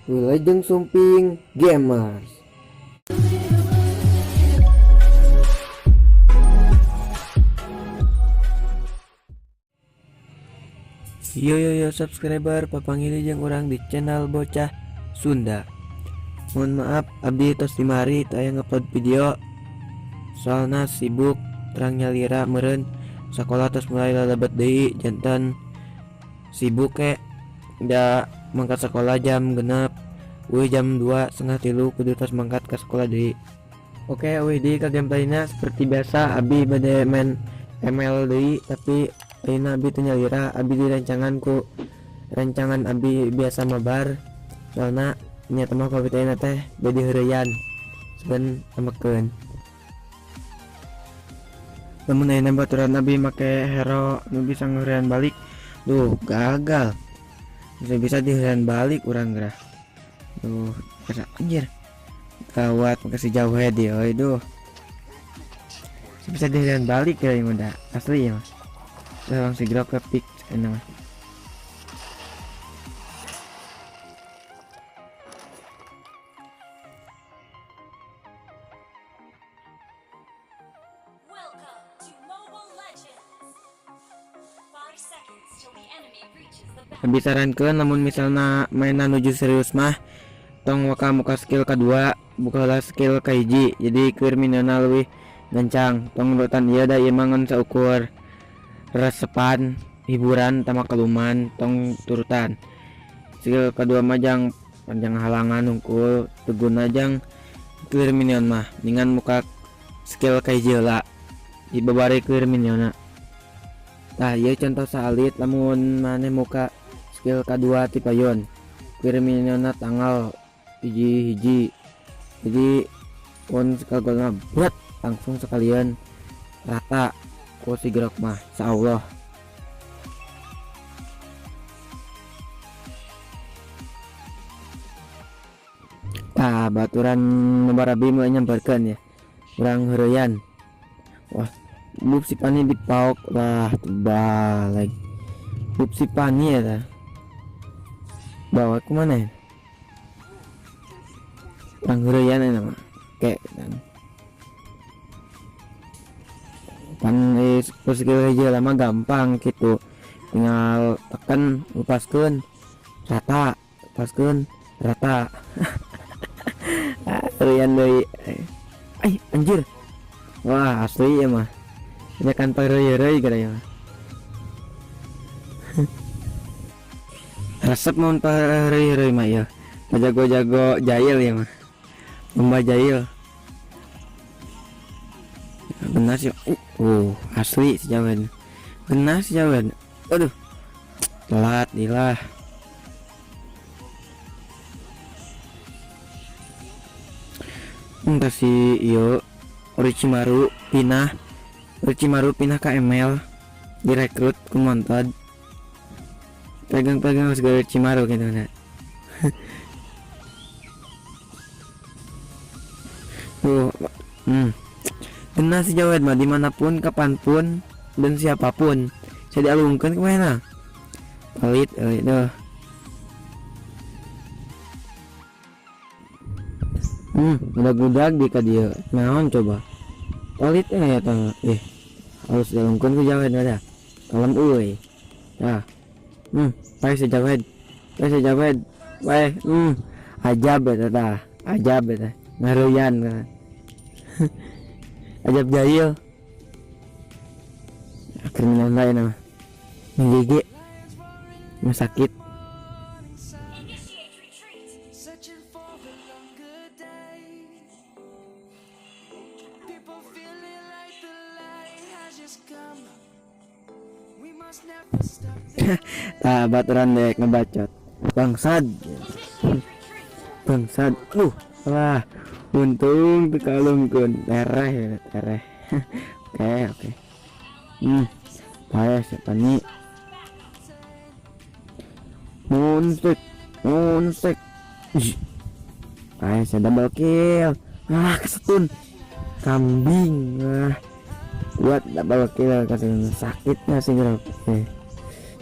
Wilujeng Sumping Gamers. Yo subscriber papanggil jeung orang di channel Bocah Sunda. Mohon maaf abdi tos dimari teu aya ngupload video. Soalna sibuk terang nyalira meureun sakola tos mulai lalebet deui janten sibuk da mangkat sekolah jam genep. Jam 2:30 kudu tos mangkat ke sekolah deui. Oke, di ka gameplayna seperti biasa abi bade main ML deui tapi ayeuna abi teu nyalira, abi di rancangan abi biasa mabar. Soalna nya teman covid ayeuna teh jadi heureuyan seben amekeun. Lamun ayeuna baturan abi make hero nu bisa ngeureun balik, duh gagal. Bisa diheureun balik urang gerah. Duh, kasa anjir. Gawat makasih jauh dia, duh. Bisa diheureun balik ya yang udah asli ya mas. Langsung grab ke pick enak mas. Lebih sarankeun namun misalnya mainan nuju serius mah tong waka muka skill kedua bukalah skill kahiji jadi keur minana leuwih gancang tong nurutan ieu da ieu mangun saukur resepan hiburan tama keluman tong turutan skill kedua mah jang panjang halangan hungkul teguna jang keur minion mah dengan muka skill kahiji heula dibabari keur minionna. Tah ieu contoh salit lamun maneh muka skill kedua ti payon keur minionna tanggal hiji jadi pun sekalian berat langsung sekalian rata ku si gerok mah insyaallah. Tah baturan membarabi mulai nyamperkeun ya urang heureuyan. Wah bub si pani dipaok lah balik bub si pani ya tah bawa kemana ya orang heureuyan nama kayak pan skill aja lama gampang gitu tinggal tekan lepaskeun rata heureuyan deui anjir wah asli ya mah nyakan pareuy-reuy gara ya resep mun pareuy-reuy mah ya jago-jago jahil ya mah lomba jahil benar sih asli sejawan benar sejawan aduh telat dilah entah si iyo Orochimaru pinah ke ML direkrut ku Montod pegang segala Orochimaru gitu nah. Benar sih Jawed mah dimanapun kapanpun dan siapapun saya dialungkan kemana pelit itu gudag di kadia naon coba pelit ya tah harus dialungkan ku Jawed ada kalem euy tah pae si Jawed pae ajab eta tah ajab eta ngaruyan ajab jahil kriminal lain nama menggigit sakit baturan dek ngebacot bangsad wah untung dikalungkeun tereh oke payah siapa nih monstek payah saya double kill kesetun kambing buat double kill kasih sakitnya sih bro.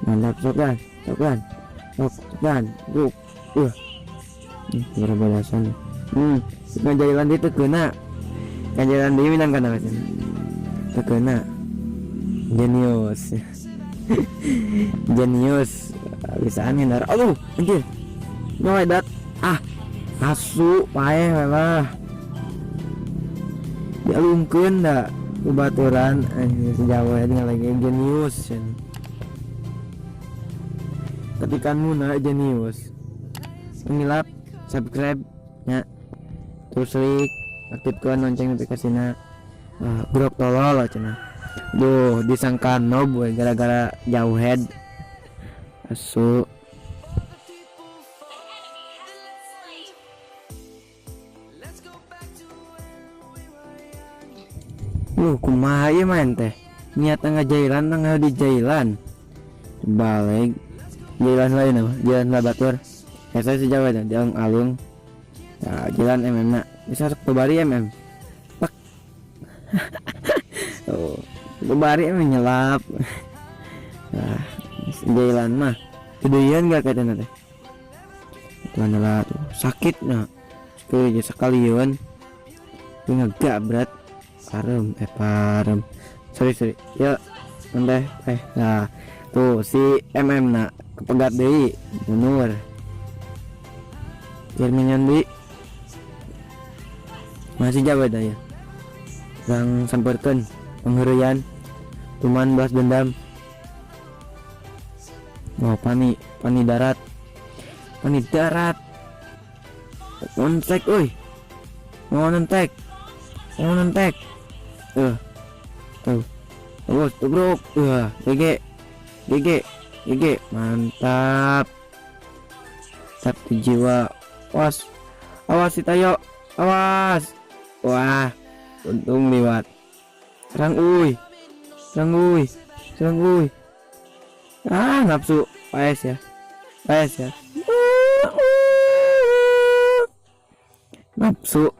Mantap sokan grup berapa balasan ngajailan itu kena ngajailan dia minang kan apa itu kena jenius jenius bisa hindar aduh anjir ngewedat asu paeh lah dialungkeun da ubaturan anjir sejauh lagi jenius ketikanmu na jenius ngilap subscribe nya terus like aktifkan lonceng notifikasinya grok tolol cenah duh disangka nob we gara-gara jauh head asu kumaha ieu main teh niat ngajailan di jailan balik jailan lain apa jalan labatur saya sejauh ada di alung jalan na bisa kebari pak kebari nyelap jailan mah kedoyan gak katanya teh tuan lah tuh sakit nah sekalian ngegak berat parem sorry ya nanti nah tuh si nak kepegat deui munur Firminian di masih jauh dah ya yang samperkan penghurian cuman balas dendam pani darat nontek mau nontek tubruk GG mantap satu jiwa awas si Tayo awas wah untung lewat serang uy nafsu paes ya nafsu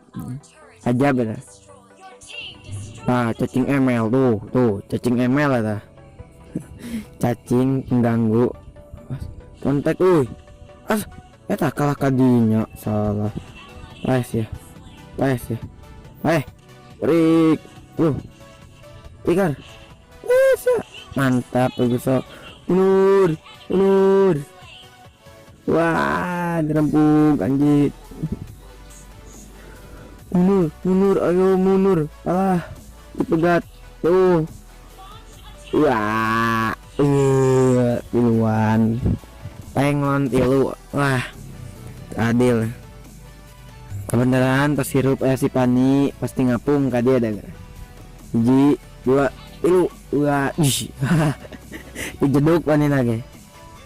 aja bener cacing ML tuh cacing ML lah cacing pengganggu kontak eta kalah kadinya salah paes ya break tikar mantap besok ulur wah dirempuk anjir munur ayo munur dipegat tuh wah tiluan pengon tilu wah adil kebenaran tas hirup si Pani pasti ngapung ka dia ada hiji dua tilu wah dijeduk Pani lagi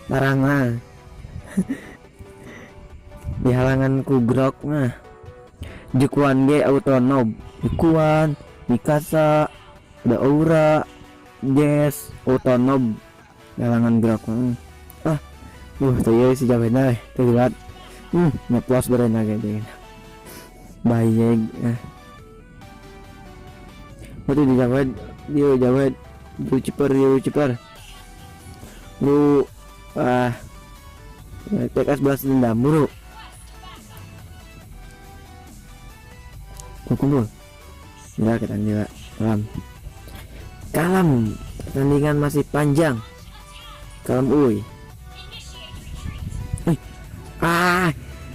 barang mah di halangan ku grok mah jukuan ge autonob jukuan Mikasa ada aura yes autonob halangan grok tuh ya si jawabnya tuh lihat ngeplos berena gitu bayeg betul dijawab dia ciper lu tekas balas dendam mulu kumpul ya kita nila kalam pertandingan masih panjang kalam uy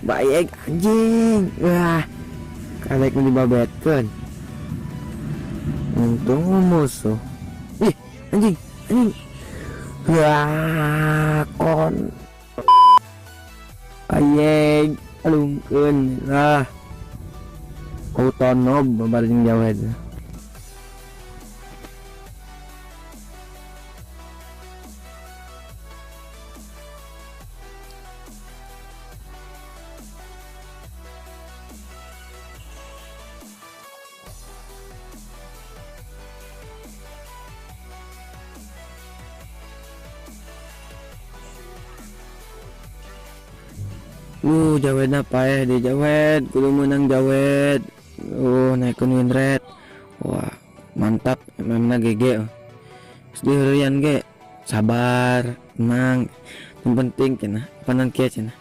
baik anjing wah kalek dibabetkeun untung musuh anjing wah kon ayeg alungkeun lah autonob baring jawab jawed apa ya di jawed kudu menang jawed naikun win rate wah mantap memang GG sedihurian ge sabar tenang yang penting cenah panang kia cenah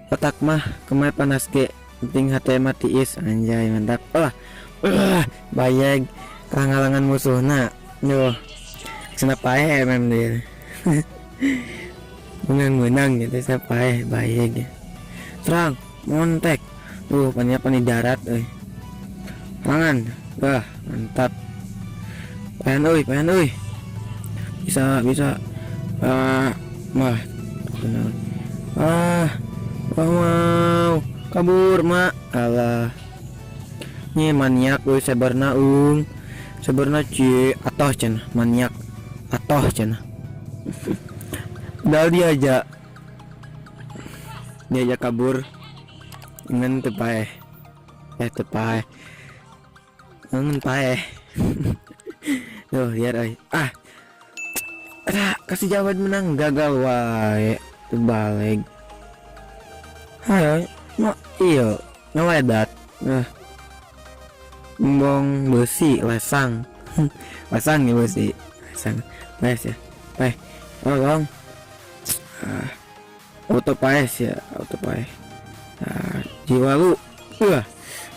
otak mah kemai panas ke penting hati mati is anjay mantap. Bayag kahalangan musuhna yo kenapa emang dia menang gitu siapa bayag serang montek pannya di darat tangan mantap pengen bisa mah mau kabur mak alah ini maniak sebarna cie atoh cenah maniak atoh cenah dal diajak kabur ngen tepae ngen pae tuh lihat kasih jawaban menang gagal wae terbalik ayo mak iyo ngeledat bong besi lesang nih besi lesang ya tolong auto paes jiwa lu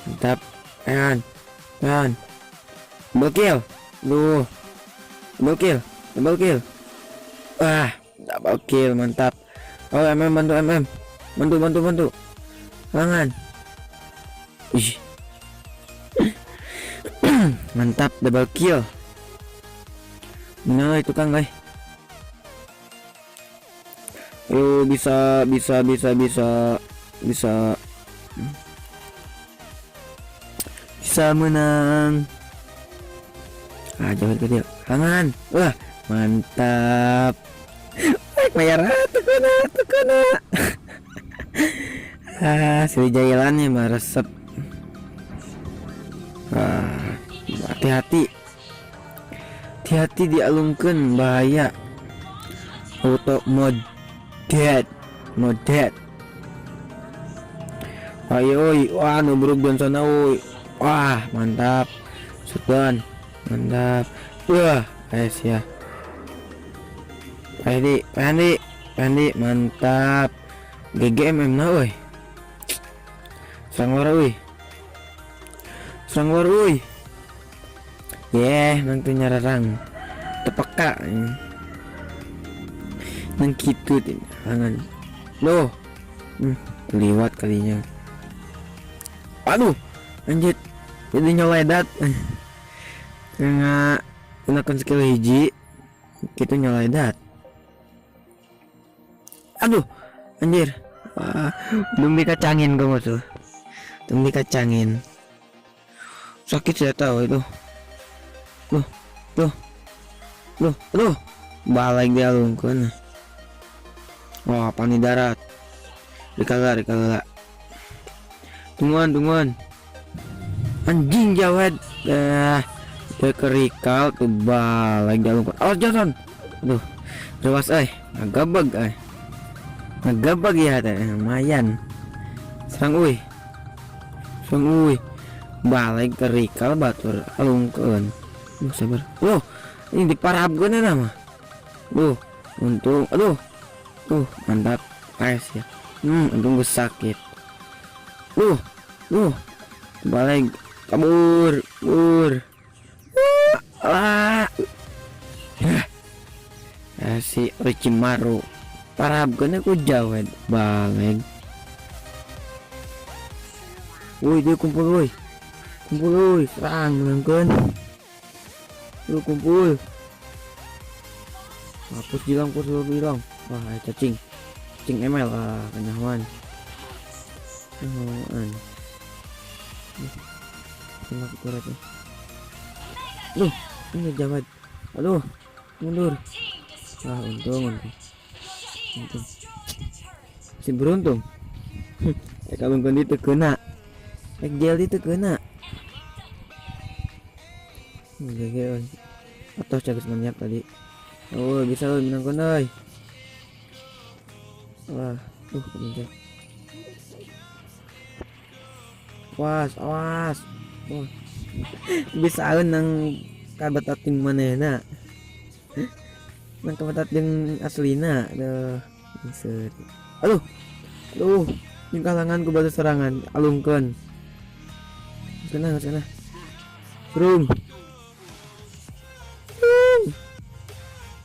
mantap kan double kill double kill mantap bantu tangan mantap double kill nah itu kan bisa menang jangan ke dia tangan mantap bayar tukuna Srijayalannya mah resep hati-hati dialungkan bahaya auto mode dead ayo nubruk dan sana mantap shotgun mantap ya Pandi mantap GGMM na serang luar nanti nyararang tepeka nang gitu tangan liwat kalinya anjir jadi nyoledat gunakan skill hiji gitu nyoledat anjir belum dikacangin kamu tuh sakit saya tahu itu balik dia lungkun pani darat dikala tungguan anjing jawab dia kerikal tuh balik dia lungkun jangan rewas ngagabag ya lumayan serang balik kerikal batur alungkeun sabar ini diparabkeun nama untung mantap ya untung gue sakit balik kabur si Orochimaru parabkeun ku jawab balik dia kumpul serang menangkan kumpul hapus bilang cacing ML kenyawan enak berat ini jawab mundur untung si beruntung kalau itu kena gel itu kena atau cagus maniak tadi bisa lo menang konai awas bisa nang kabat ating manena nang kabat ating aslina Yang kalangan ku balas serangan alungkeun. Sana. Brum.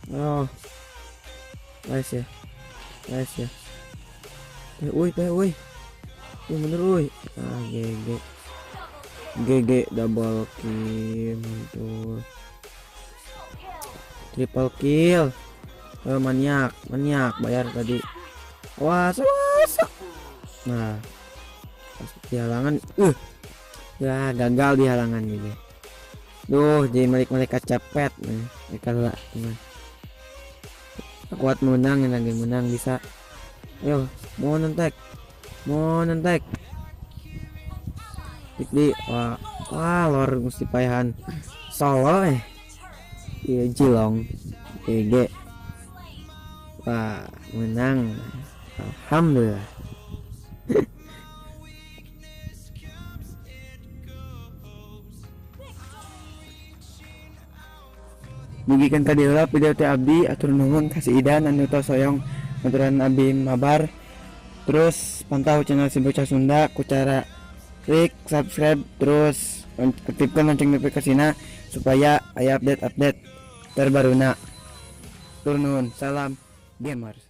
Oh. Nice ya. Woi. Bener woi. GG double kill mantul. Triple kill. Maniak bayar tadi. Awas. Nah, pas di halangan ya gagal di halangan gitu. Duh, jadi mereka cepet nih. Mereka lah teman. Kuat menang lagi menang bisa. Ayo, mau nentek. Di wah lor mesti payahan. Solo iya Jilong. GG. Wah, menang. Alhamdulillah. Bugikan kadila video teh abdi atur nuhun kasih idan anu tos soyong aturan abdi mabar. Terus pantau channel si bocah Sunda ku cara klik subscribe terus aktifkan lonceng notifikasina supaya aya update terbaruna. Tur nuhun, salam gamers.